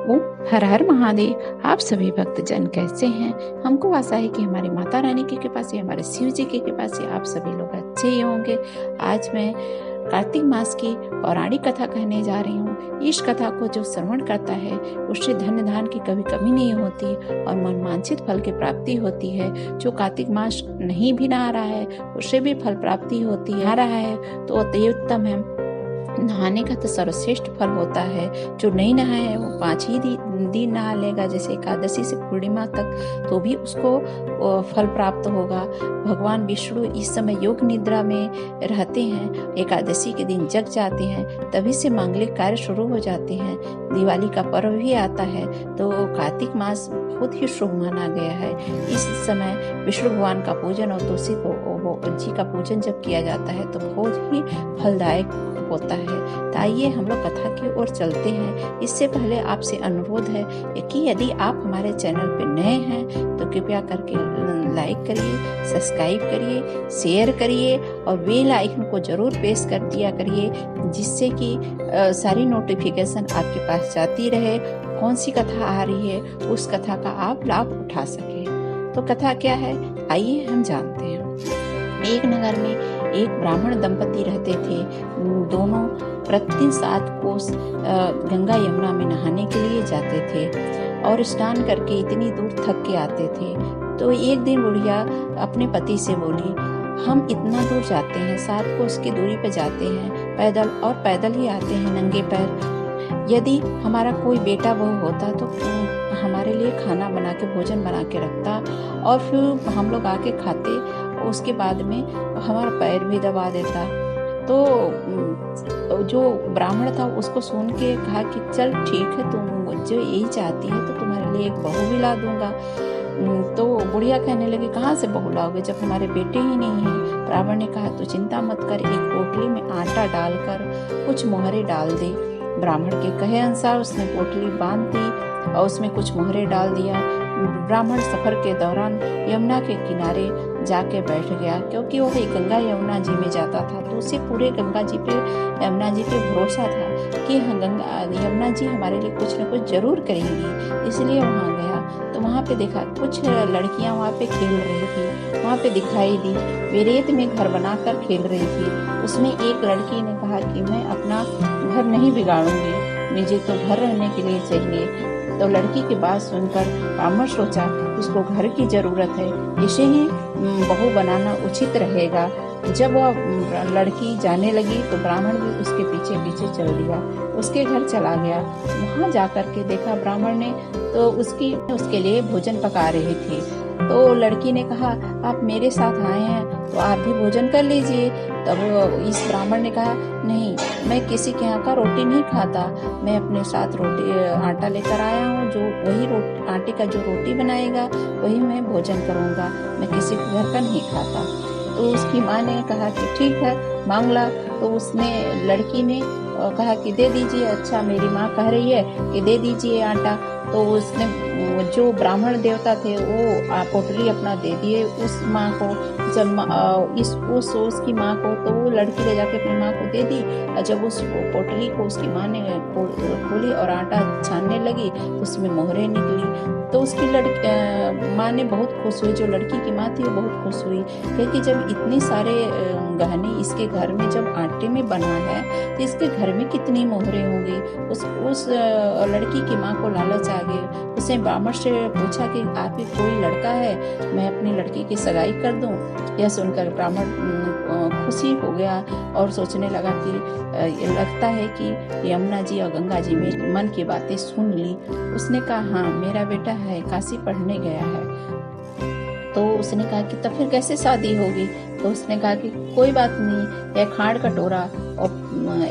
ओम हर हर महादेव। आप सभी भक्तजन कैसे हैं? हमको आशा है कि हमारी माता रानी की कृपा से, हमारे शिव जी की कृपा से आप सभी लोग अच्छे ही होंगे। आज मैं कार्तिक मास की पौराणिक कथा कहने जा रही हूँ। इस कथा को जो श्रवण करता है उससे धन धान की कभी कमी नहीं होती और मनवांछित फल की प्राप्ति होती है। जो कार्तिक मास नहीं भी नहा रहा है उससे भी फल प्राप्ति होती है। नहा रहा है तो अति उत्तम है। नहाने का तो सर्वश्रेष्ठ फल होता है। जो नहीं नहाए है वो 5 ही दिन नहा लेगा, जैसे एकादशी से पूर्णिमा तक, तो भी उसको फल प्राप्त होगा। भगवान विष्णु इस समय योग निद्रा में रहते हैं। एकादशी के दिन जग जाते हैं, तभी से मांगलिक कार्य शुरू हो जाते हैं। दिवाली का पर्व भी आता है, तो कार्तिक मास बहुत ही शुभ माना गया है। इस समय विष्णु भगवान का पूजन और तुलसी जी का पूजन जब किया जाता है तो बहुत ही फलदायक होता है। तो आइए हम लोग कथा की ओर चलते हैं। इससे पहले आपसे अनुरोध है कि यदि आप हमारे चैनल पर नए हैं तो कृपया करके लाइक करिए, सब्सक्राइब करिए, शेयर करिए और बेल आइकन को जरूर प्रेस कर दिया करिए, जिससे कि सारी नोटिफिकेशन आपके पास जाती रहे। कौन सी कथा आ रही है उस कथा का आप लाभ उठा सके। तो कथा क्या है आइए हम जानते हैं। एक नगर में एक ब्राह्मण दंपति रहते थे। दोनों प्रतिदिन 7 कोस गंगा यमुना में नहाने के लिए जाते थे और स्नान करके इतनी दूर थक के आते थे। तो एक दिन बुढ़िया अपने पति से बोली, हम इतना दूर जाते हैं, 7 कोस की दूरी पर जाते हैं पैदल, और पैदल ही आते हैं नंगे पैर। यदि हमारा कोई बेटा बहू होता तो हमारे लिए खाना बना के, भोजन बना के रखता और फिर हम लोग आके खाते, उसके बाद में हमारा पैर भी दबा देता। तो जो ब्राह्मण था उसको सुन के कहा कि चल ठीक है, तुम जो यही चाहती है तो तुम्हारे लिए एक बहू भी ला दूंगा। तो बुढ़िया कहने लगी, कहाँ से बहू लाओगे जब हमारे बेटे ही नहीं हैं। ब्राह्मण ने कहा, तो चिंता मत कर, एक पोटली में आटा डालकर कुछ मोहरे डाल दे। ब्राह्मण के कहे अनुसार उसने पोटली बांध दी और उसमें कुछ मोहरे डाल दिया। ब्राह्मण सफर के दौरान यमुना के किनारे जाके बैठ गया, क्योंकि वो गंगा यमुना जी में जाता था तो उसे पूरे गंगा जी पे, यमुना जी पे भरोसा था कि गंगा यमुना जी हमारे लिए कुछ न कुछ जरूर करेंगी। इसलिए वहाँ गया तो वहाँ पे देखा कुछ लड़कियाँ वहाँ पे खेल रही थी। वहाँ पे दिखाई दी वे रेत में घर बनाकर खेल रही थी। उसमें एक लड़की ने कहा कि मैं अपना घर नहीं बिगाड़ूंगी, मुझे तो घर रहने के लिए चाहिए। तो लड़की की बात सुनकर ब्राह्मण सोचा उसको घर की जरूरत है, इसे ही बहू बनाना उचित रहेगा। जब वह लड़की जाने लगी तो ब्राह्मण भी उसके पीछे पीछे चल दिया, उसके घर चला गया। वहां जाकर के देखा ब्राह्मण ने तो उसके लिए भोजन पका रही थी। तो लड़की ने कहा, आप मेरे साथ आए हैं तो आप भी भोजन कर लीजिए। तब इस ब्राह्मण ने कहा, नहीं, मैं किसी के यहाँ का रोटी नहीं खाता, मैं अपने साथ आटा लेकर आया हूँ, जो वही आटे का जो रोटी बनाएगा वही मैं भोजन करूँगा, मैं किसी के घर का नहीं खाता। तो उसकी माँ ने कहा कि ठीक है, मांग ला। तो उसने, लड़की ने कहा कि दे दीजिए, अच्छा मेरी माँ कह रही है कि दे दीजिए आटा। तो उसने, जो ब्राह्मण देवता थे, वो पोटली अपना दे दिए उस माँ को। जब उसकी माँ को, तो वो लड़की ले जाके अपनी माँ को दे दी। और जब उस पोटली को उसकी माँ ने खोली और आटा छानने लगी तो उसमें मोहरे निकली। तो उसकी माँ ने बहुत खुश हुई, जो लड़की की माँ थी वो बहुत खुश हुई, क्योंकि जब इतने सारे गहने इसके घर में जब आटे में बना है तो इसके घर में कितनी मोहरे होंगी। उस लड़की की माँ को लालच आ गई। उसने ब्राह्मण से पूछा कि आपके कोई लड़का है, मैं अपनी लड़की की सगाई कर दूं। यह सुनकर ब्राह्मण खुशी हो गया और सोचने लगा कि लगता है कि यमुना जी और गंगा जी में मन की बातें सुन ली। उसने कहा, हाँ मेरा बेटा है, काशी पढ़ने गया है। तो उसने कहा कि तब फिर कैसे शादी होगी। तो उसने कहा कि कोई बात नहीं, यह खाड़ कटोरा और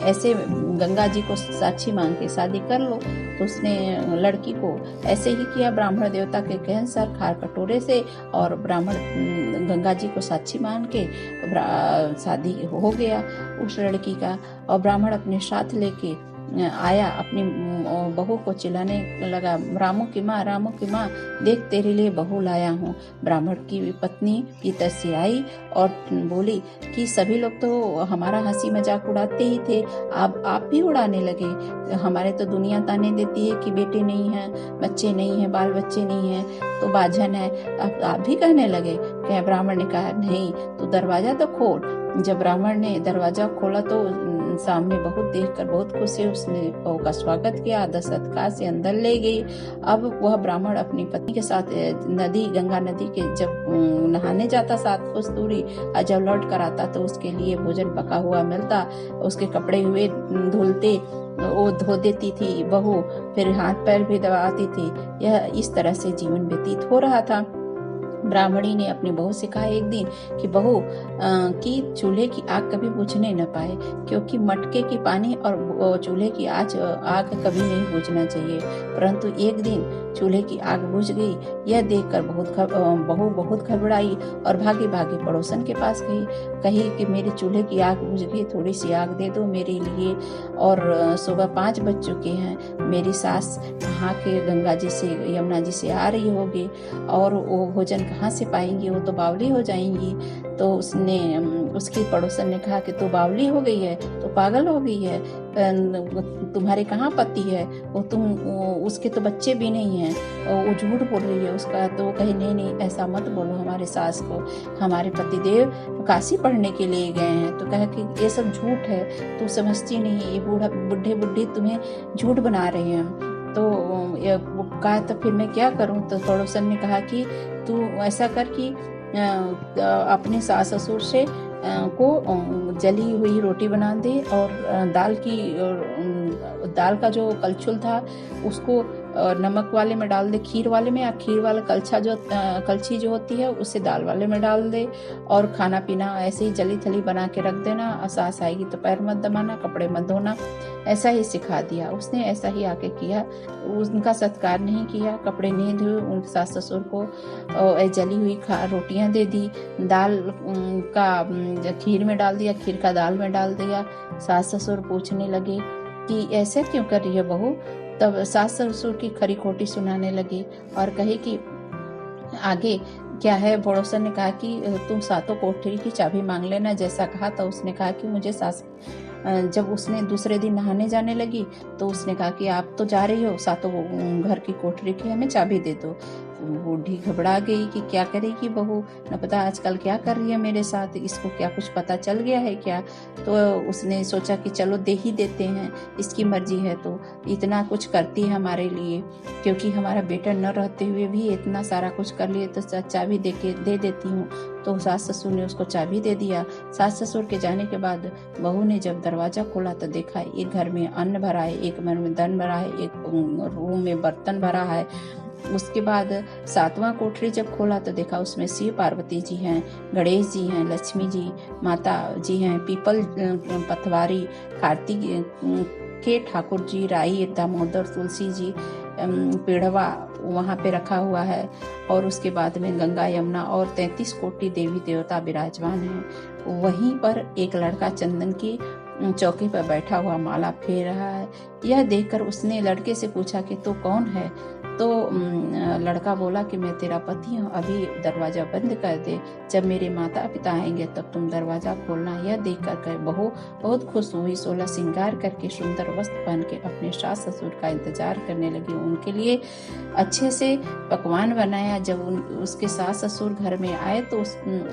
ऐसे गंगा जी को साक्षी मांग के शादी कर लो। तो उसने लड़की को ऐसे ही किया, ब्राह्मण देवता के कहे अनुसार खाड़ कटोरे से, और ब्राह्मण गंगा जी को साक्षी मान के शादी हो गया उस लड़की का। और ब्राह्मण अपने साथ लेके आया अपनी बहू को चिल्लाने लगा, रामू की माँ देख तेरे लिए बहू लाया हूँ। ब्राह्मण की पत्नी भीतर से आई और बोली कि सभी लोग तो हमारा हंसी मजाक उड़ाते ही थे, आप भी उड़ाने लगे। हमारे तो दुनिया ताने देती है कि बेटे नहीं हैं, बच्चे नहीं हैं, बाल बच्चे नहीं हैं, तो बाझन है, अब आप भी कहने लगे क्या? ब्राह्मण ने कहा नहीं, तो दरवाजा तो खोल। जब ब्राह्मण ने दरवाजा खोला तो सामने बहू देखकर बहुत खुश है, उसने बहू का स्वागत किया, आदर सत्कार से अंदर ले गई। अब वह ब्राह्मण अपनी पत्नी के साथ गंगा नदी के जब नहाने जाता 7 कोस दूरी, और जब लौट कर आता तो उसके लिए भोजन पका हुआ मिलता, उसके कपड़े हुए धुलते, वो धो देती थी बहू, फिर हाथ पैर भी दबाती थी। यह इस तरह से जीवन व्यतीत हो रहा था। ब्राह्मणी ने अपनी बहू से कहा एक दिन कि बहू कि चूल्हे की आग कभी बुझने न पाए, क्योंकि मटके की पानी और चूल्हे की आग कभी नहीं बुझना चाहिए। परंतु एक दिन चूल्हे की आग बुझ गई। यह देखकर बहू बहुत घबराई और भागी भागी पड़ोसन के पास गई, कही कि मेरे चूल्हे की आग बुझ गई, थोड़ी सी आग दे दो मेरे लिए, और सुबह 5 बज चुके हैं, मेरी सास नहा के गंगा जी से यमुना जी से आ रही होगी, और वो भोजन कहाँ से पाएंगी, वो तो बावली हो जाएंगी। तो उसकी पड़ोसन ने कहा कि तू बावली हो गई है, तो पागल हो गई है, तुम्हारे कहाँ पति है, उसके तो बच्चे भी नहीं हैं, वो झूठ बोल रही है उसका। तो वो कही नहीं ऐसा मत बोलो हमारे सास को, हमारे पतिदेव काशी पढ़ने के लिए गए हैं। तो कहा कि ये सब झूठ है, तू समझती नहीं, ये बुढ़े तुम्हें झूठ बना रहे हैं। तो कहा तो फिर मैं क्या करूं? तो पड़ोसन ने कहा कि तू ऐसा कर कि अपने सास ससुर से को जली हुई रोटी बना दे, और दाल का जो कलछुल था उसको नमक वाले में डाल दे, खीर वाले में, या खीर वाला कलछी जो होती है उसे दाल वाले में डाल दे, और खाना पीना ऐसे ही जली थली बना के रख देना, सास आएगी तो पैर मत दबाना, कपड़े मत धोना, ऐसा ही सिखा दिया। उसने ऐसा ही आके किया, उनका सत्कार नहीं किया, कपड़े नहीं धोए, उनके सास ससुर को जली हुई रोटियां दे दी, दाल का खीर में डाल दिया, खीर का दाल में डाल दिया। सास ससुर पूछने लगे कि ऐसे क्यों कर रही है बहू? तब सास ससुर की खरी खोटी सुनाने लगे और कहे कि आगे क्या है। पड़ोसन ने कहा कि तुम सातों कोठरी की चाबी मांग लेना, जैसा कहा था। उसने कहा कि मुझे सास, जब उसने दूसरे दिन नहाने जाने लगी तो उसने कहा कि आप तो जा रही हो, सातों घर की कोठरी की हमें चाबी दे दो। बूढ़ी घबरा गई कि क्या करेगी बहू, न पता आजकल क्या कर रही है मेरे साथ, इसको क्या कुछ पता चल गया है क्या। तो उसने सोचा कि चलो दे ही देते हैं, इसकी मर्जी है तो इतना कुछ करती है हमारे लिए, क्योंकि हमारा बेटा न रहते हुए भी इतना सारा कुछ कर लिए, तो चाबी दे देती हूँ। तो सास ससुर ने उसको चाबी दे दिया। सास ससुर के जाने के बाद बहू ने जब दरवाजा खोला तो देखा एक घर में अन्न भरा है, एक घर में धन भरा है, एक रूम में बर्तन भरा है। उसके बाद 7वां कोठरी जब खोला तो देखा उसमें शिव पार्वती जी हैं, गणेश जी हैं, लक्ष्मी जी माता जी हैं, पीपल पथवारी, कार्तिक के ठाकुर जी, राई दामोदर, तुलसी जी, पेड़वा वहाँ पे रखा हुआ है। और उसके बाद में गंगा यमुना और 33 कोटि देवी देवता विराजमान हैं। वहीं पर एक लड़का चंदन की चौकी पर बैठा हुआ माला फेर रहा है। यह देखकर उसने लड़के से पूछा कि तू कौन है। तो लड़का बोला कि मैं तेरा पति हूँ, अभी दरवाजा बंद कर दे, जब मेरे माता पिता आएंगे तब तुम दरवाजा खोलना। यह देखकर बहू बहुत खुश हुई, 16 श्रृंगार करके सुंदर वस्त्र पहन के अपने सास ससुर का इंतजार करने लगी। उनके लिए अच्छे से पकवान बनाया। जब उसके सास ससुर घर में आए तो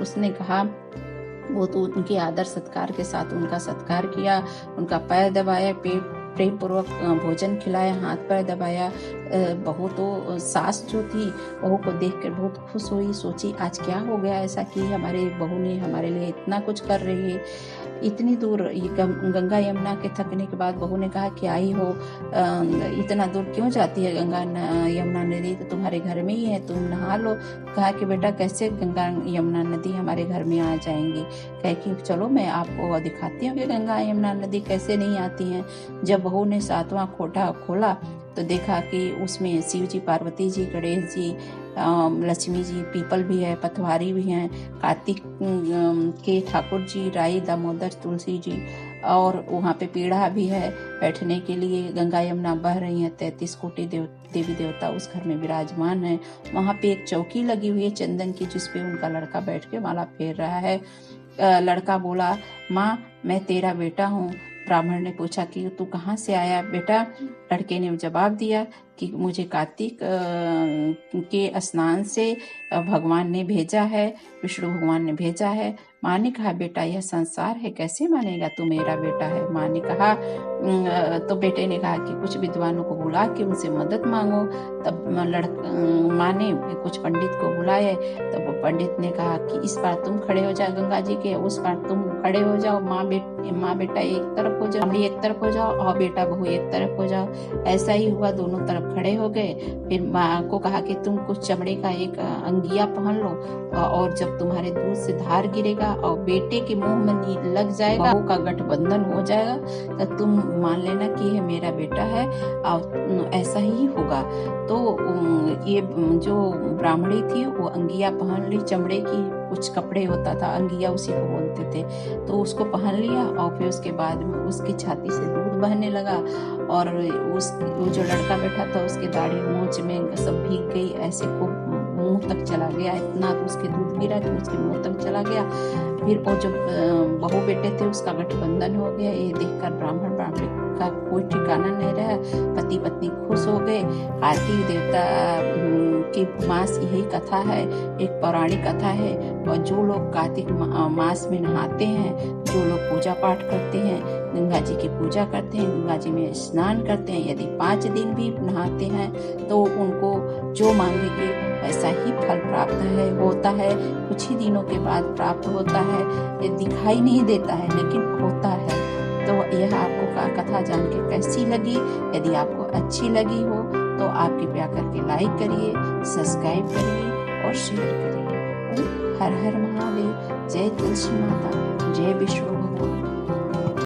उसने कहा, वो तो उनके आदर सत्कार के साथ उनका सत्कार किया, उनका पैर दबाया, प्रेम पूर्वक भोजन खिलाया, हाथ पैर दबाया। बहू तो सास जो थी बहू को देखकर बहुत खुश हुई, सोची आज क्या हो गया ऐसा कि हमारे बहू ने हमारे लिए इतना कुछ कर रही है। इतनी दूर गंगा यमुना के थकने के बाद बहू ने कहा कि आई हो, इतना दूर क्यों जाती है गंगा यमुना नदी, तो तुम्हारे घर में ही है, तुम नहा लो। कहा कि बेटा कैसे गंगा यमुना नदी हमारे घर में आ जाएंगी। कहे कि चलो मैं आपको दिखाती हूँ कि गंगा यमुना नदी कैसे नहीं आती हैं। जब बहू ने 7वां कोठा खोला तो देखा कि उसमें शिव जी, पार्वती जी, गणेश जी, लक्ष्मी जी, पीपल भी है, पथवारी भी हैं, कार्तिक के ठाकुर जी, राई दामोदर, तुलसी जी, और वहाँ पे पीढ़ा भी है बैठने के लिए। गंगा यमुना बह रही हैं, 33 कोटि देवी देवता उस घर में विराजमान है। वहाँ पे एक चौकी लगी हुई है चंदन की, जिसपे उनका लड़का बैठ के माला फेर रहा है। लड़का बोला, माँ मैं तेरा बेटा हूँ। ब्राह्मण ने पूछा कि तू कहाँ से आया बेटा? लड़के ने जवाब दिया कि मुझे कार्तिक के स्नान से भगवान ने भेजा है, विष्णु भगवान ने भेजा है। माँ ने कहा, बेटा यह संसार है, कैसे मानेगा तू मेरा बेटा है? माँ ने कहा, तो बेटे ने कहा कि कुछ विद्वानों को बुला के उनसे मदद मांगो। तब माँ ने कुछ पंडित को बुलाए। तब पंडित ने कहा कि इस बार तुम खड़े हो जाओ गंगा जी के, उस बार तुम खड़े हो जाओ। माँ बेटा एक तरफ हो जाओ, एक तरफ हो जाओ, और बेटा बहू एक तरफ हो जाओ। ऐसा ही हुआ, दोनों तरफ खड़े हो गए। फिर माँ को कहा कि तुम कुछ चमड़े का एक अंगिया पहन लो, और जब तुम्हारे दूध से धार गिरेगा और बेटे के मुंह में लग जाएगा, बहू का गठबंधन हो जाएगा, तो तुम मान लेना कि यह मेरा बेटा है, और ऐसा ही होगा। तो ये जो ब्राह्मणी थी वो अंगिया पहन ली, चमड़े की कुछ कपड़े होता था, अंगिया उसी को बोलते थे, तो उसको पहन लिया। और फिर उसके बाद में उसकी छाती से दूध बहने लगा, और वो जो लड़का बैठा था उसके दाढ़ी मूंछ में सब भीग गई, ऐसे खूब मुंह तक चला गया, इतना तो उसके दूध गिरा कि उसके मुंह तक चला गया। फिर वो जो बहू बेटे थे उसका गठबंधन हो गया। ये देखकर ब्राह्मण ब्राह्मणी का कोई ठिकाना नहीं रहा। पति पत्नी खुश हो गए। कार्तिक देवता की मास यही कथा है, एक पौराणिक कथा है। और जो लोग कार्तिक मास में नहाते हैं, जो लोग पूजा पाठ करते हैं, गंगा जी की पूजा करते हैं, गंगा जी में स्नान करते हैं, यदि 5 दिन भी नहाते हैं तो उनको जो मांगेंगे वैसा ही फल प्राप्त होता है। कुछ ही दिनों के बाद प्राप्त होता है। ये दिखाई नहीं देता है लेकिन होता है। तो यह आपको कथा जान के कैसी लगी? यदि आपको अच्छी लगी हो तो आप कृपया करके लाइक करिए, सब्सक्राइब करिए और शेयर करिए। हर हर महादेव। जय तुलसी माता, जय विष्णु भगवान।